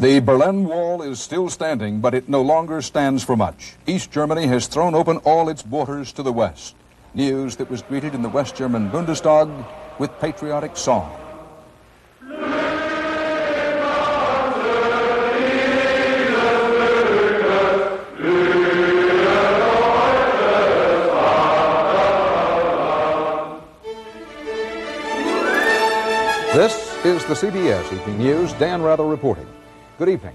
The Berlin Wall is still standing, but it no longer stands for much. East Germany has thrown open all its borders to the west. News that was greeted in the West German Bundestag with patriotic song. This is the CBS Evening News. Dan Rather reporting. Good evening.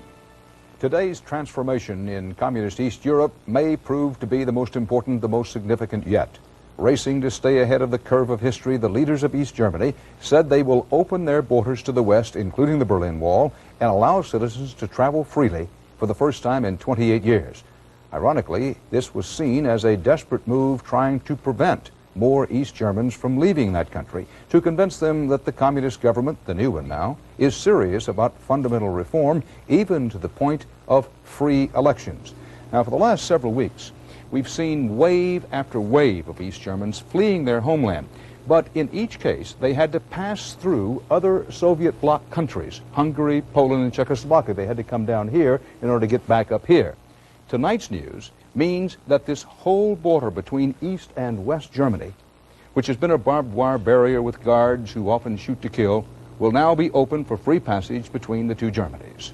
Today's transformation in communist East Europe may prove to be the most important, the most significant yet. Racing to stay ahead of the curve of history, the leaders of East Germany said they will open their borders to the west, including the Berlin Wall, and allow citizens to travel freely for the first time in 28 years. Ironically, this was seen as a desperate move trying to prevent more East Germans from leaving that country, to convince them that the communist government, the new one now, is serious about fundamental reform, even to the point of free elections. Now, for the last several weeks, we've seen wave after wave of East Germans fleeing their homeland. But in each case, they had to pass through other Soviet bloc countries, Hungary, Poland, and Czechoslovakia. They had to come down here in order to get back up here. Tonight's news means that this whole border between East and West Germany, which has been a barbed wire barrier with guards who often shoot to kill, will now be open for free passage between the two Germanys.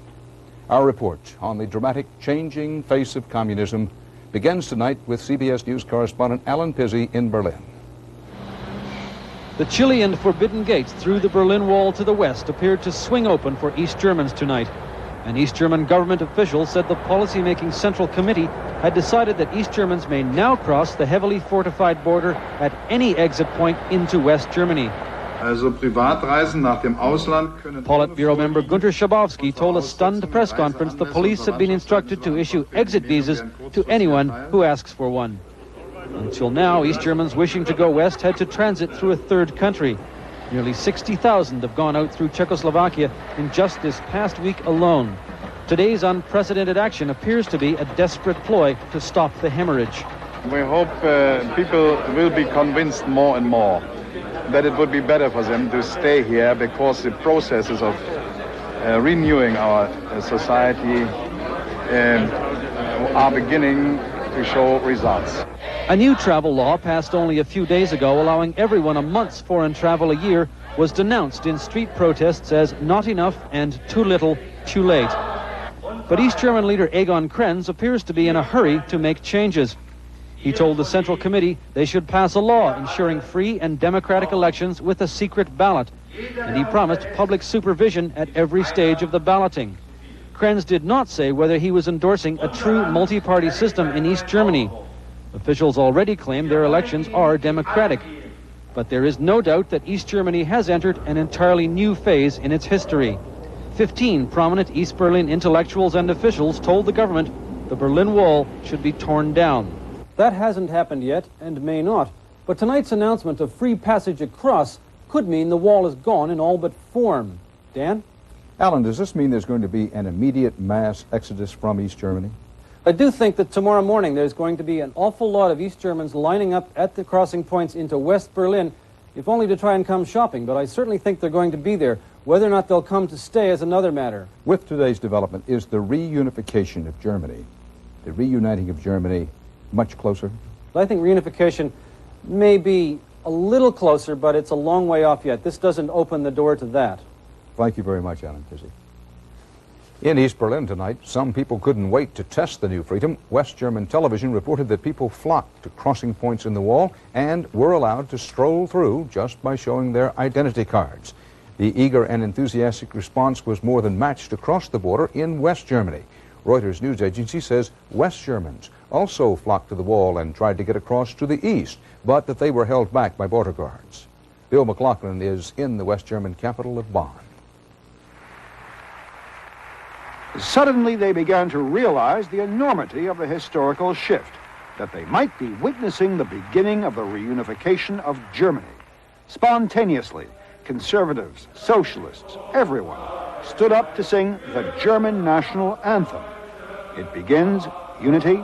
Our report on the dramatic changing face of communism begins tonight with CBS News correspondent Alan Pizzi in Berlin. The chilly and forbidden gates through the Berlin Wall to the west appeared to swing open for East Germans tonight. An East German government official said the policy-making Central Committee had decided that East Germans may now cross the heavily fortified border at any exit point into West Germany. Politburo member Gunter Schabowski told a stunned press conference the police had been instructed to issue exit visas to anyone who asks for one. Until now, East Germans wishing to go west had to transit through a third country. Nearly 60,000 have gone out through Czechoslovakia in just this past week alone. Today's unprecedented action appears to be a desperate ploy to stop the hemorrhage. We hope people will be convinced more and more that it would be better for them to stay here, because the processes of renewing our society are beginning to show results. A new travel law passed only a few days ago, allowing everyone a month's foreign travel a year, was denounced in street protests as not enough and too little, too late. But East German leader Egon Krenz appears to be in a hurry to make changes. He told the Central Committee they should pass a law ensuring free and democratic elections with a secret ballot, and he promised public supervision at every stage of the balloting. Krenz did not say whether he was endorsing a true multi-party system in East Germany. Officials already claim their elections are democratic. But there is no doubt that East Germany has entered an entirely new phase in its history. 15 prominent East Berlin intellectuals and officials told the government the Berlin Wall should be torn down. That hasn't happened yet and may not. But tonight's announcement of free passage across could mean the wall is gone in all but form. Dan? Alan, does this mean there's going to be an immediate mass exodus from East Germany? I do think that tomorrow morning there's going to be an awful lot of East Germans lining up at the crossing points into West Berlin, if only to try and come shopping. But I certainly think they're going to be there. Whether or not they'll come to stay is another matter. With today's development, is the reunification of Germany, the reuniting of Germany, much closer? I think reunification may be a little closer, but it's a long way off yet. This doesn't open the door to that. Thank you very much, Alan Pizzi. In East Berlin tonight, some people couldn't wait to test the new freedom. West German television reported that people flocked to crossing points in the wall and were allowed to stroll through just by showing their identity cards. The eager and enthusiastic response was more than matched across the border in West Germany. Reuters news agency says West Germans also flocked to the wall and tried to get across to the east, but that they were held back by border guards. Bill McLaughlin is in the West German capital of Bonn. Suddenly they began to realize the enormity of the historical shift, that they might be witnessing the beginning of the reunification of Germany. Spontaneously, conservatives, socialists, everyone stood up to sing the German national anthem. It begins unity,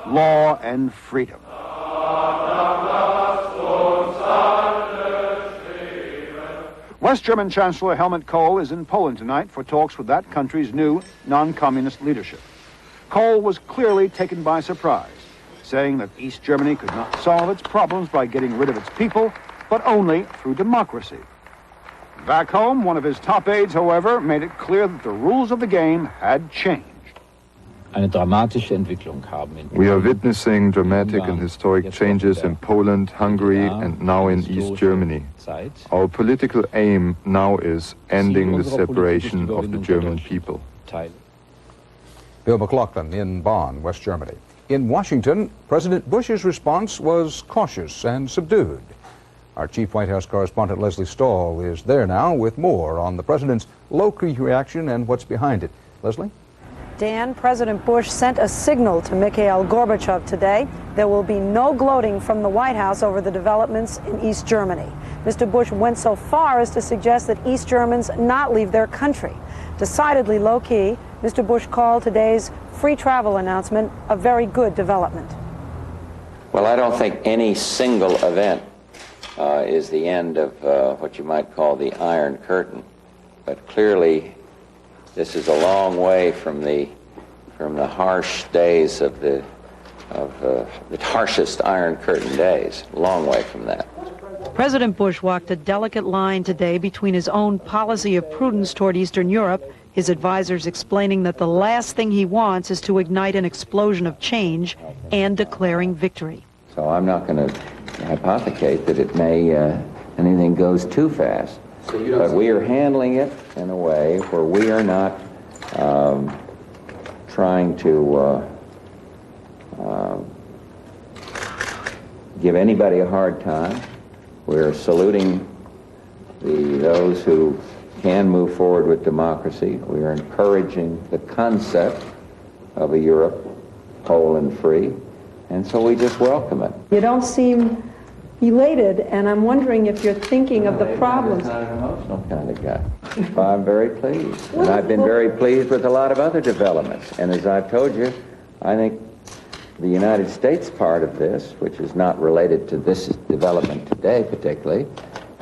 law, and freedom. West German Chancellor Helmut Kohl is in Poland tonight for talks with that country's new non-communist leadership. Kohl was clearly taken by surprise, saying that East Germany could not solve its problems by getting rid of its people, but only through democracy. Back home, one of his top aides, however, made it clear that the rules of the game had changed. We are witnessing dramatic and historic changes in Poland, Hungary, and now in East Germany. Our political aim now is ending the separation of the German people. Bill McLaughlin in Bonn, West Germany. In Washington, President Bush's response was cautious and subdued. Our chief White House correspondent Leslie Stahl is there now with more on the president's low-key reaction and what's behind it. Leslie? Dan, President Bush sent a signal to Mikhail Gorbachev today. There will be no gloating from the White House over the developments in East Germany. Mr. Bush went so far as to suggest that East Germans not leave their country. Decidedly low-key, Mr. Bush called today's free travel announcement a very good development. Well, I don't think any single event is the end of what you might call the Iron Curtain, but clearly this is a long way from the harsh days of the harshest Iron Curtain days. A long way from that. President Bush walked a delicate line today between his own policy of prudence toward Eastern Europe, his advisors explaining that the last thing he wants is to ignite an explosion of change, and declaring victory. So I'm not going to hypothecate that it may anything goes too fast. But we are handling it in a way where we are not trying to give anybody a hard time. We're saluting those who can move forward with democracy. We are encouraging the concept of a Europe whole and free, and so we just welcome it. You don't seem elated, and I'm wondering if you're thinking of the problems. I'm not an emotional kind of guy. I'm very pleased. And I've been very pleased with a lot of other developments. And as I've told you, I think the United States part of this, which is not related to this development today particularly,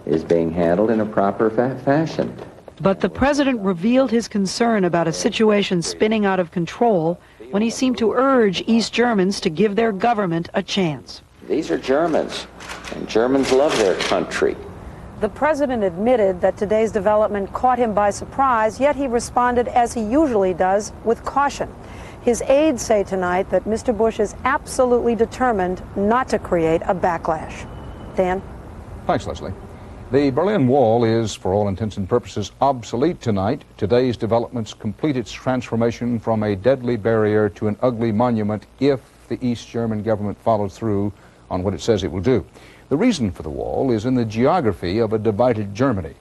is being handled in a proper fashion. But the president revealed his concern about a situation spinning out of control when he seemed to urge East Germans to give their government a chance. These are Germans, and Germans love their country. The president admitted that today's development caught him by surprise, yet he responded as he usually does, with caution. His aides say tonight that Mr. Bush is absolutely determined not to create a backlash. Dan? Thanks, Leslie. The Berlin Wall is, for all intents and purposes, obsolete tonight. Today's developments complete its transformation from a deadly barrier to an ugly monument if the East German government follows through on what it says it will do. The reason for the wall is in the geography of a divided Germany.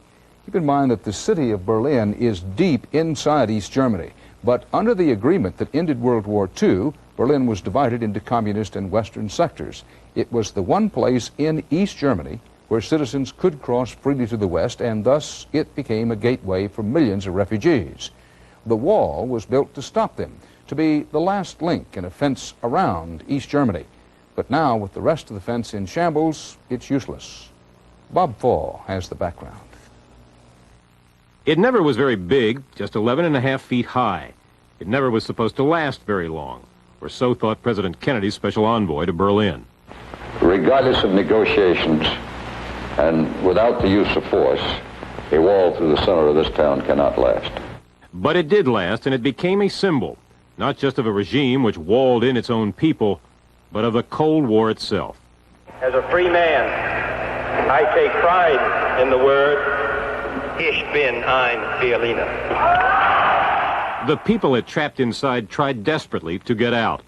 Keep in mind that the city of Berlin is deep inside East Germany, but under the agreement that ended World War II, Berlin was divided into communist and Western sectors. It was the one place in East Germany where citizens could cross freely to the West, and thus it became a gateway for millions of refugees. The wall was built to stop them, to be the last link in a fence around East Germany. But now, with the rest of the fence in shambles, it's useless. Bob Fall has the background. It never was very big, just 11.5 feet high. It never was supposed to last very long, or so thought President Kennedy's special envoy to Berlin. Regardless of negotiations and without the use of force, a wall through the center of this town cannot last. But it did last, and it became a symbol, not just of a regime which walled in its own people, but of the Cold War itself. As a free man, I take pride in the word, Ich bin ein Berliner. The people it trapped inside tried desperately to get out.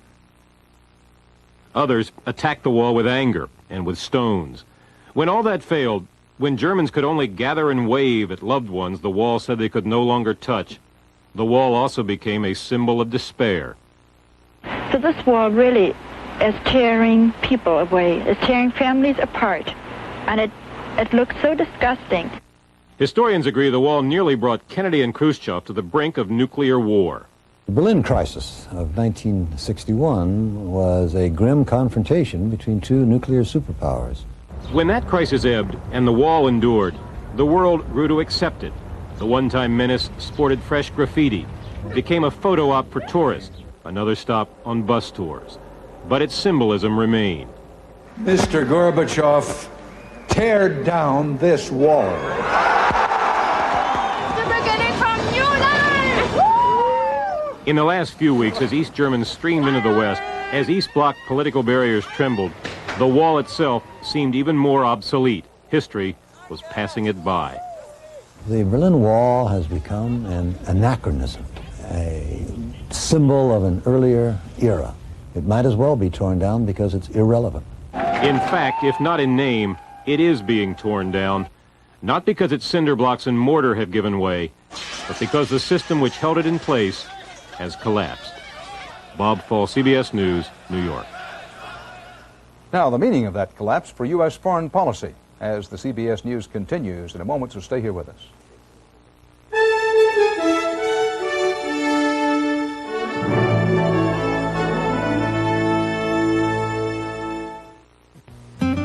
Others attacked the wall with anger and with stones. When all that failed, when Germans could only gather and wave at loved ones the wall said they could no longer touch, the wall also became a symbol of despair. So this wall really is tearing people away, is tearing families apart, and it looks so disgusting. Historians agree the wall nearly brought Kennedy and Khrushchev to the brink of nuclear war. The Berlin crisis of 1961 was a grim confrontation between two nuclear superpowers. When that crisis ebbed and the wall endured, The world grew to accept it. The one-time menace sported fresh graffiti, became a photo op for tourists, another stop on bus tours. But its symbolism remained. Mr. Gorbachev, tear down this wall. In the last few weeks, as East Germans streamed into the West, as East Bloc political barriers trembled, the wall itself seemed even more obsolete. History was passing it by. The Berlin Wall has become an anachronism, a symbol of an earlier era. It might as well be torn down because it's irrelevant. In fact, if not in name, it is being torn down, not because its cinder blocks and mortar have given way, but because the system which held it in place has collapsed. Bob Fall, CBS News, New York. Now, the meaning of that collapse for U.S. foreign policy as the CBS News continues in a moment, so stay here with us.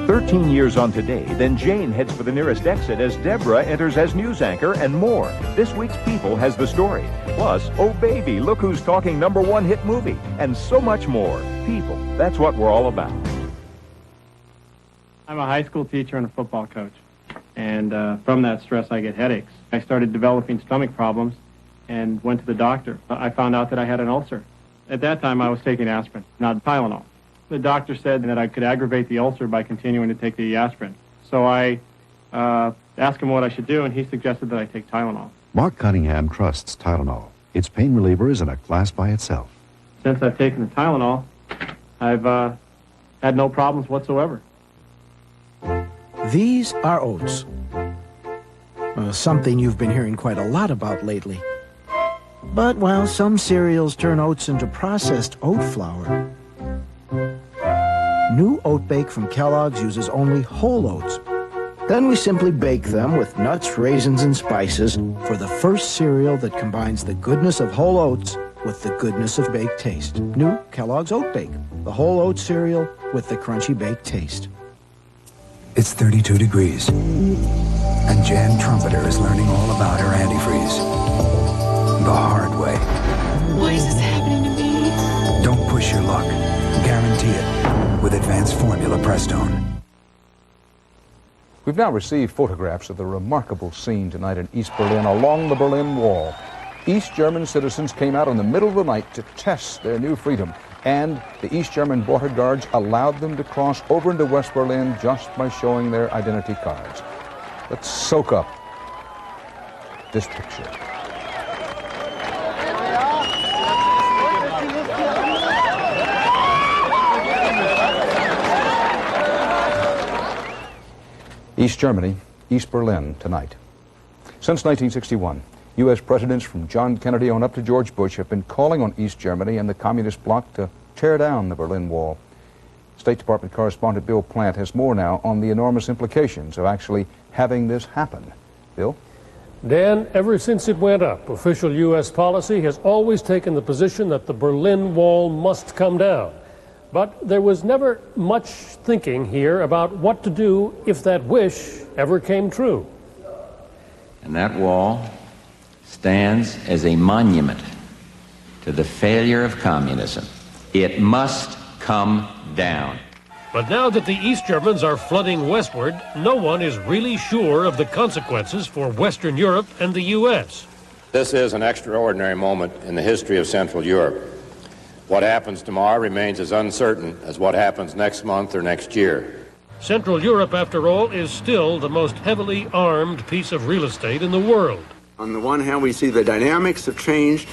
13 years on Today, then Jane heads for the nearest exit as Deborah enters as news anchor and more. This week's People has the story. Plus, oh baby, look who's talking #1 hit movie. And so much more. People, that's what we're all about. I'm a high school teacher and a football coach. And from that stress, I get headaches. I started developing stomach problems and went to the doctor. I found out that I had an ulcer. At that time, I was taking aspirin, not Tylenol. The doctor said that I could aggravate the ulcer by continuing to take the aspirin. So I asked him what I should do, and he suggested that I take Tylenol. Mark Cunningham trusts Tylenol. Its pain reliever is in a class by itself. Since I've taken the Tylenol, I've had no problems whatsoever. These are oats. Something you've been hearing quite a lot about lately. But while some cereals turn oats into processed oat flour, new oat bake from Kellogg's uses only whole oats. Then we simply bake them with nuts, raisins, and spices for the first cereal that combines the goodness of whole oats with the goodness of baked taste. New Kellogg's Oat Bake, the whole oat cereal with the crunchy baked taste. It's 32 degrees, and Jan Trumpeter is learning all about her antifreeze. The hard way. Why is this happening to me? Don't push your luck. Guarantee it with Advanced Formula Prestone. We've now received photographs of the remarkable scene tonight in East Berlin along the Berlin Wall. East German citizens came out in the middle of the night to test their new freedom, and the East German border guards allowed them to cross over into West Berlin just by showing their identity cards. Let's soak up this picture. East Germany, East Berlin tonight. Since 1961, U.S. presidents from John Kennedy on up to George Bush have been calling on East Germany and the Communist bloc to tear down the Berlin Wall. State Department correspondent Bill Plant has more now on the enormous implications of actually having this happen. Bill? Dan, ever since it went up, official U.S. policy has always taken the position that the Berlin Wall must come down. But there was never much thinking here about what to do if that wish ever came true. And that wall stands as a monument to the failure of communism. It must come down. But now that the East Germans are flooding westward, no one is really sure of the consequences for Western Europe and the U.S. This is an extraordinary moment in the history of Central Europe. What happens tomorrow remains as uncertain as what happens next month or next year. Central Europe, after all, is still the most heavily armed piece of real estate in the world. On the one hand, we see the dynamics have changed.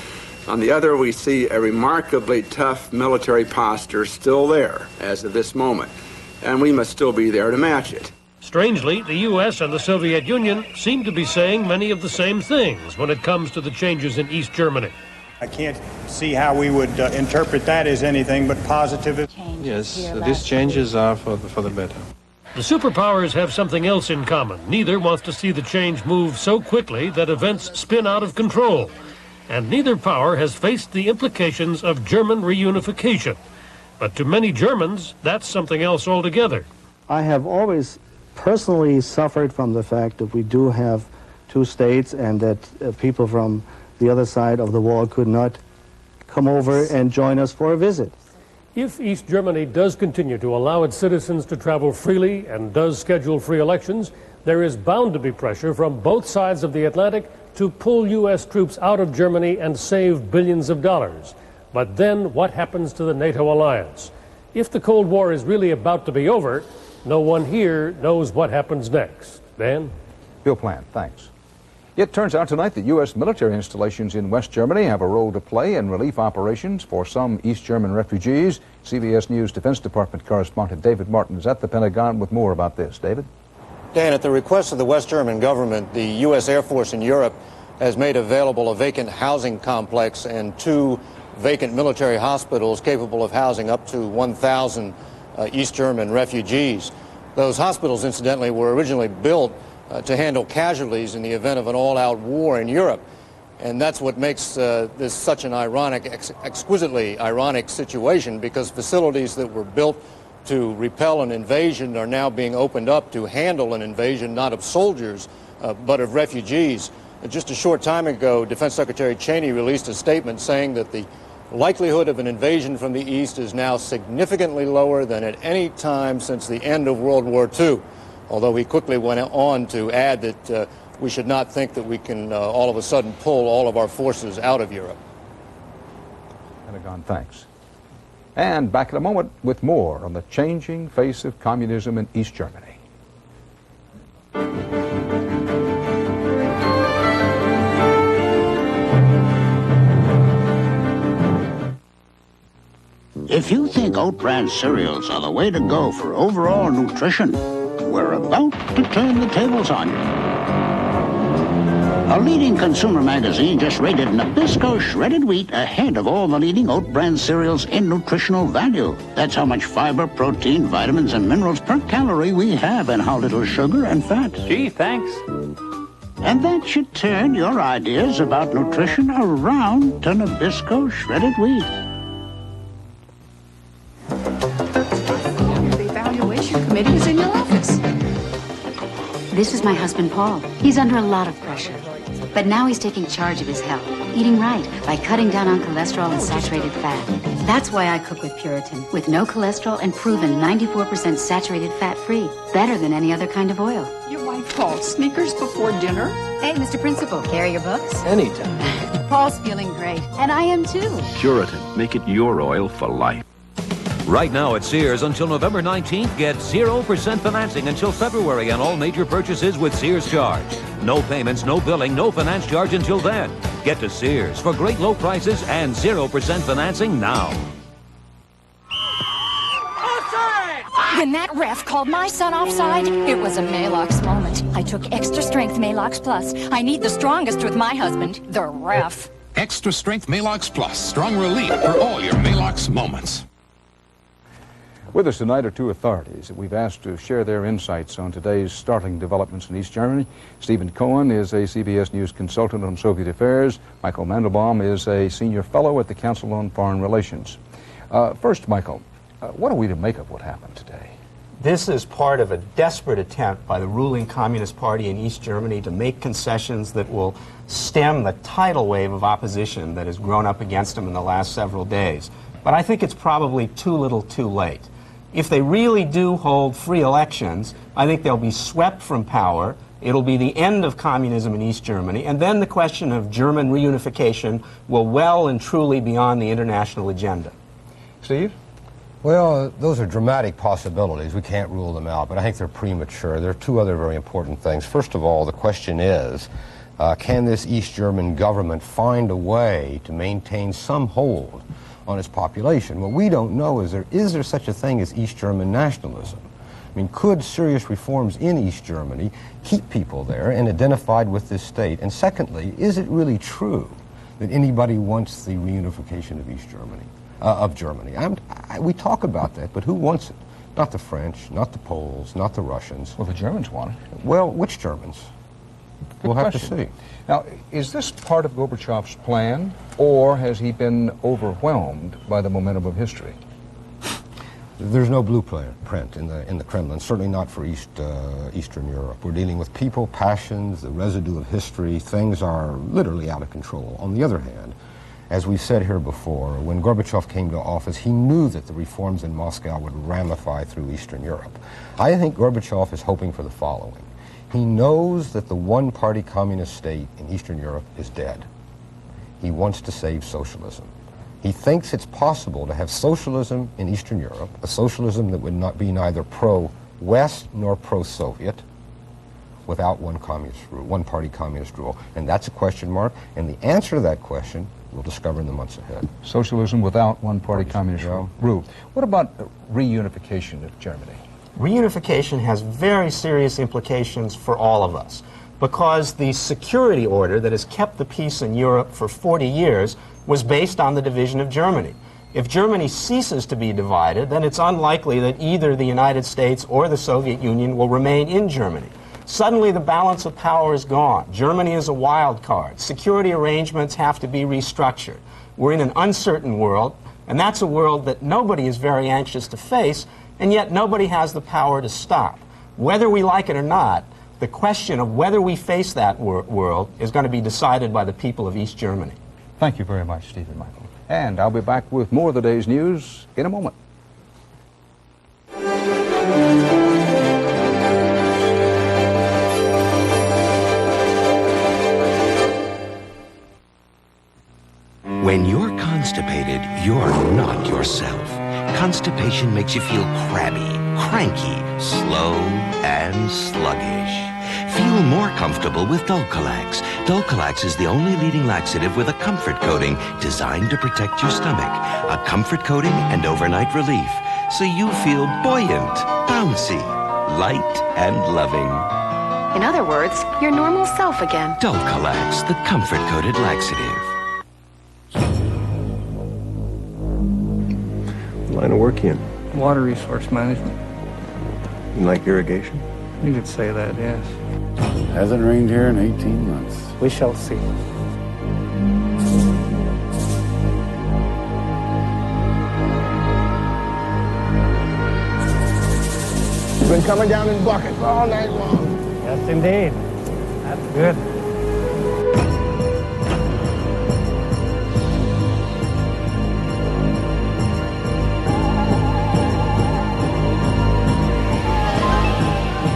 On the other, we see a remarkably tough military posture still there as of this moment. And we must still be there to match it. Strangely, the U.S. and the Soviet Union seem to be saying many of the same things when it comes to the changes in East Germany. I can't see how we would interpret that as anything but positive. Yes, these changes are for the better. The superpowers have something else in common. Neither wants to see the change move so quickly that events spin out of control. And neither power has faced the implications of German reunification. But to many Germans, that's something else altogether. I have always personally suffered from the fact that we do have two states and that people from the other side of the wall could not come over and join us for a visit. If East Germany does continue to allow its citizens to travel freely and does schedule free elections, there is bound to be pressure from both sides of the Atlantic to pull U.S. troops out of Germany and save billions of dollars. But then what happens to the NATO alliance? If the Cold War is really about to be over, no one here knows what happens next. Dan? Bill Plant, thanks. It turns out tonight that U.S. military installations in West Germany have a role to play in relief operations for some East German refugees. CBS News Defense Department correspondent David Martin is at the Pentagon with more about this. David? Dan, at the request of the West German government, the U.S. Air Force in Europe has made available a vacant housing complex and 2 vacant military hospitals capable of housing up to 1,000 East German refugees. Those hospitals, incidentally, were originally built to handle casualties in the event of an all-out war in Europe. And that's what makes this such an exquisitely ironic situation, because facilities that were built to repel an invasion are now being opened up to handle an invasion not of soldiers, but of refugees. Just a short time ago, Defense Secretary Cheney released a statement saying that the likelihood of an invasion from the East is now significantly lower than at any time since the end of World War II. Although he quickly went on to add that we should not think that we can all of a sudden pull all of our forces out of Europe. Pentagon, thanks. And back in a moment with more on the changing face of communism in East Germany. If you think oat bran cereals are the way to go for overall nutrition, we're about to turn the tables on you. A leading consumer magazine just rated Nabisco shredded wheat ahead of all the leading oat bran cereals in nutritional value. That's how much fiber, protein, vitamins, and minerals per calorie we have and how little sugar and fat. Gee, thanks. And that should turn your ideas about nutrition around to Nabisco shredded wheat. The evaluation committee is in your office. This is my husband, Paul. He's under a lot of pressure. But now he's taking charge of his health, eating right by cutting down on cholesterol and saturated fat. That's why I cook with Puritan, with no cholesterol and proven 94% saturated fat-free. Better than any other kind of oil. Your wife called sneakers before dinner? Hey, Mr. Principal, carry your books? Anytime. Paul's feeling great, and I am too. Puritan, make it your oil for life. Right now at Sears, until November 19th, get 0% financing until February on all major purchases with Sears Charge. No payments, no billing, no finance charge until then. Get to Sears for great low prices and 0% financing now. When that ref called my son offside, it was a Malox moment. I took Extra Strength Malox Plus. I need the strongest with my husband, the ref. Extra Strength Malox Plus. Strong relief for all your Malox moments. With us tonight are 2 authorities that we've asked to share their insights on today's startling developments in East Germany. Stephen Cohen is a CBS News consultant on Soviet affairs. Michael Mandelbaum is a senior fellow at the Council on Foreign Relations. First, Michael, what are we to make of what happened today? This is part of a desperate attempt by the ruling Communist Party in East Germany to make concessions that will stem the tidal wave of opposition that has grown up against them in the last several days. But I think it's probably too little too late. If they really do hold free elections, I think they'll be swept from power. It'll be the end of communism in East Germany, and then the question of German reunification will well and truly be on the international agenda. Steve? Well, those are dramatic possibilities. We can't rule them out, but I think they're premature. There are 2 other very important things. First of all, the question is, can this East German government find a way to maintain some hold on its population? What we don't know is there such a thing as East German nationalism? I mean, could serious reforms in East Germany keep people there and identified with this state? And secondly, is it really true that anybody wants the reunification of East Germany, Germany? We talk about that, but who wants it? Not the French, not the Poles, not the Russians. Well, the Germans want it. Well, which Germans? We'll have to see. Now, is this part of Gorbachev's plan, or has he been overwhelmed by the momentum of history? There's no blueprint in the Kremlin, certainly not for Eastern Europe. We're dealing with people, passions, the residue of history. Things are literally out of control. On the other hand, as we've said here before, when Gorbachev came to office, he knew that the reforms in Moscow would ramify through Eastern Europe. I think Gorbachev is hoping for the following. He knows that the one-party communist state in Eastern Europe is dead. He wants to save socialism. He thinks it's possible to have socialism in Eastern Europe, a socialism that would not be neither pro-West nor pro-Soviet, without one-party communist rule. And that's a question mark, and the answer to that question we'll discover in the months ahead. Socialism without one-party communist rule. What about reunification of Germany? Reunification has very serious implications for all of us, because the security order that has kept the peace in Europe for 40 years was based on the division of Germany. If Germany ceases to be divided, then it's unlikely that either the United States or the Soviet Union will remain in Germany. Suddenly the balance of power is gone. Germany is a wild card. Security arrangements have to be restructured. We're in an uncertain world, and that's a world that nobody is very anxious to face, and yet nobody has the power to stop. Whether we like it or not, the question of whether we face that world is going to be decided by the people of East Germany. Thank you very much, Stephen Michael. And I'll be back with more of the day's news in a moment. When you're constipated, you're not yourself. Constipation makes you feel crabby, cranky, slow, and sluggish. Feel more comfortable with Dulcolax. Dulcolax is the only leading laxative with a comfort coating designed to protect your stomach. A comfort coating and overnight relief, so you feel buoyant, bouncy, light, and loving. In other words, your normal self again. Dulcolax, the comfort-coated laxative. What line of work you in? Water resource management. You like irrigation? You could say that, yes. Hasn't rained here in 18 months. We shall see. You've been coming down in buckets all night long. Yes, indeed. That's good.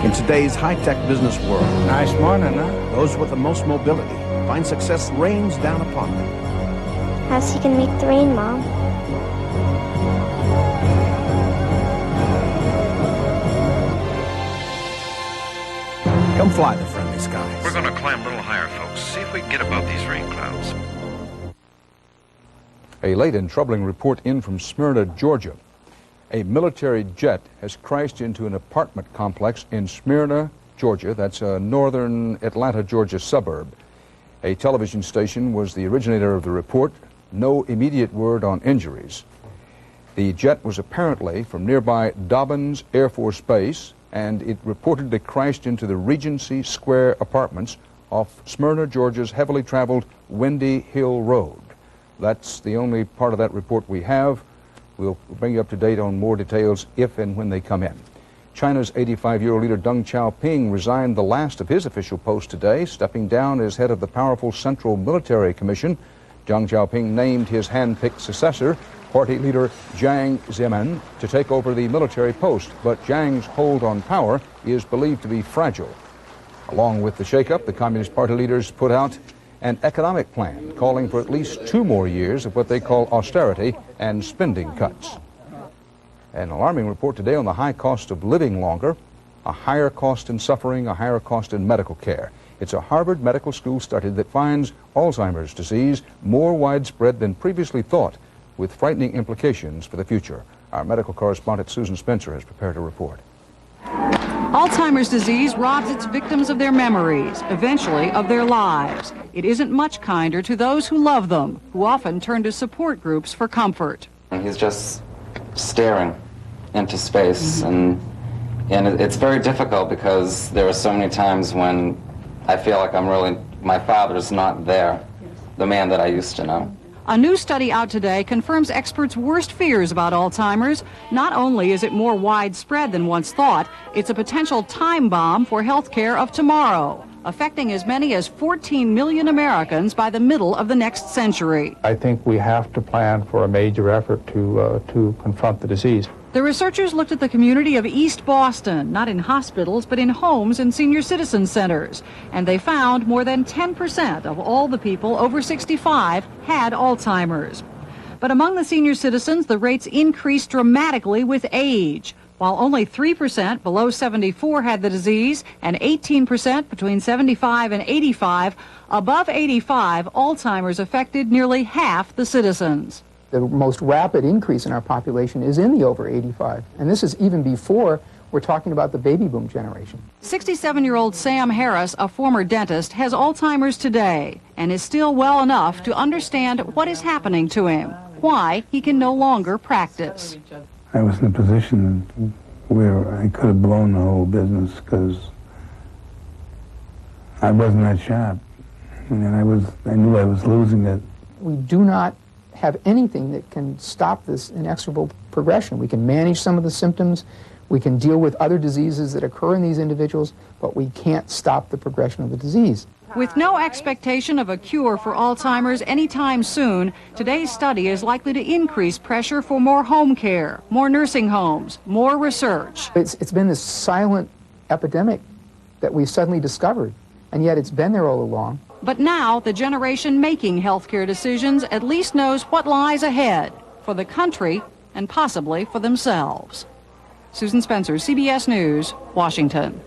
In today's high-tech business world, nice morning, huh? Those with the most mobility find success rains down upon them. How's he gonna make the rain, Mom? Come fly the friendly skies. We're gonna climb a little higher, folks. See if we can get above these rain clouds. A late and troubling report in from Smyrna, Georgia. A military jet has crashed into an apartment complex in Smyrna, Georgia. That's a northern Atlanta, Georgia suburb. A television station was the originator of the report. No immediate word on injuries. The jet was apparently from nearby Dobbins Air Force Base, and it reportedly crashed into the Regency Square apartments off Smyrna, Georgia's heavily traveled Windy Hill Road. That's the only part of that report we have. We'll bring you up to date on more details if and when they come in. China's 85-year-old leader Deng Xiaoping resigned the last of his official posts today, stepping down as head of the powerful Central Military Commission. Deng Xiaoping named his hand-picked successor, party leader Jiang Zemin, to take over the military post, but Jiang's hold on power is believed to be fragile. Along with the shakeup, the Communist Party leaders put out an economic plan calling for at least 2 more years of what they call austerity and spending cuts. An alarming report today on the high cost of living longer, a higher cost in suffering, a higher cost in medical care. It's a Harvard Medical School study that finds Alzheimer's disease more widespread than previously thought, with frightening implications for the future. Our medical correspondent Susan Spencer has prepared a report. Alzheimer's disease robs its victims of their memories, eventually of their lives. It isn't much kinder to those who love them, who often turn to support groups for comfort. He's just staring into space, and it's very difficult because there are so many times when I feel like my father's not there, the man that I used to know. A new study out today confirms experts' worst fears about Alzheimer's. Not only is it more widespread than once thought, it's a potential time bomb for healthcare of tomorrow, affecting as many as 14 million Americans by the middle of the next century. I think we have to plan for a major effort to confront the disease. The researchers looked at the community of East Boston, not in hospitals, but in homes and senior citizen centers. And they found more than 10% of all the people over 65 had Alzheimer's. But among the senior citizens, the rates increased dramatically with age. While only 3% below 74 had the disease and 18% between 75 and 85, above 85, Alzheimer's affected nearly half the citizens. The most rapid increase in our population is in the over 85. And this is even before we're talking about the baby boom generation. 67-year-old Sam Harris, a former dentist, has Alzheimer's today and is still well enough to understand what is happening to him, why he can no longer practice. I was in a position where I could have blown the whole business because I wasn't that sharp. And I knew I was losing it. We do not have anything that can stop this inexorable progression. We can manage some of the symptoms, we can deal with other diseases that occur in these individuals, but we can't stop the progression of the disease. With no expectation of a cure for Alzheimer's anytime soon, today's study is likely to increase pressure for more home care, more nursing homes, more research. It's been this silent epidemic that we suddenly discovered, and yet it's been there all along. But now the generation making healthcare decisions at least knows what lies ahead for the country and possibly for themselves. Susan Spencer, CBS News, Washington.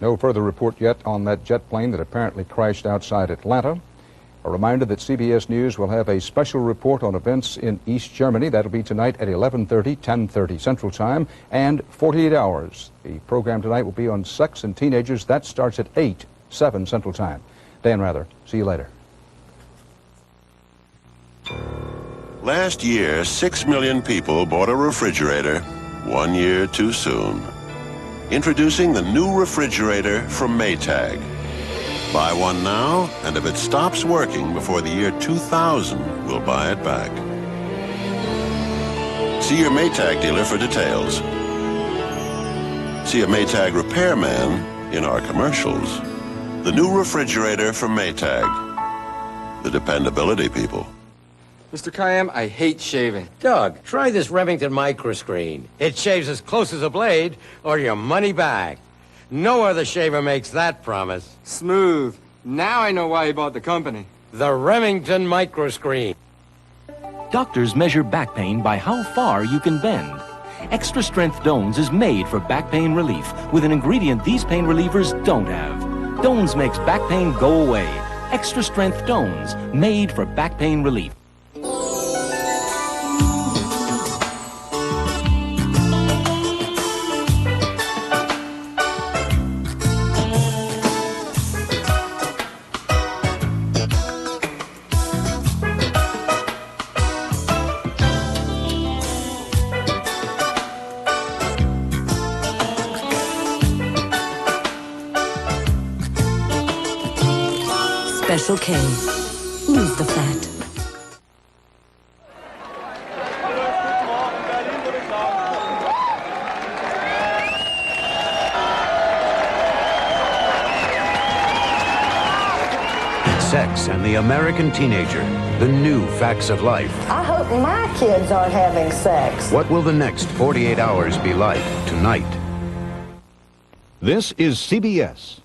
No further report yet on that jet plane that apparently crashed outside Atlanta. A reminder that CBS News will have a special report on events in East Germany. That'll be tonight at 11:30, 10:30 Central Time, and 48 hours. The program tonight will be on sex and teenagers. That starts at 8, 7 Central Time. Dan Rather, see you later. Last year, 6 million people bought a refrigerator 1 year too soon. Introducing the new refrigerator from Maytag. Buy one now, and if it stops working before the year 2000, we'll buy it back. See your Maytag dealer for details. See a Maytag repairman in our commercials. The new refrigerator from Maytag. The dependability people. Mr. Kayam, I hate shaving. Doug, try this Remington microscreen. It shaves as close as a blade, or your money back. No other shaver makes that promise. Smooth. Now I know why he bought the company. The Remington microscreen. Doctors measure back pain by how far you can bend. Extra Strength Dones is made for back pain relief with an ingredient these pain relievers don't have. Dones makes back pain go away. Extra Strength Dones, made for back pain relief. Special K. Lose the fat. Sex and the American teenager. The new facts of life. I hope my kids aren't having sex. What will the next 48 hours be like tonight? This is CBS.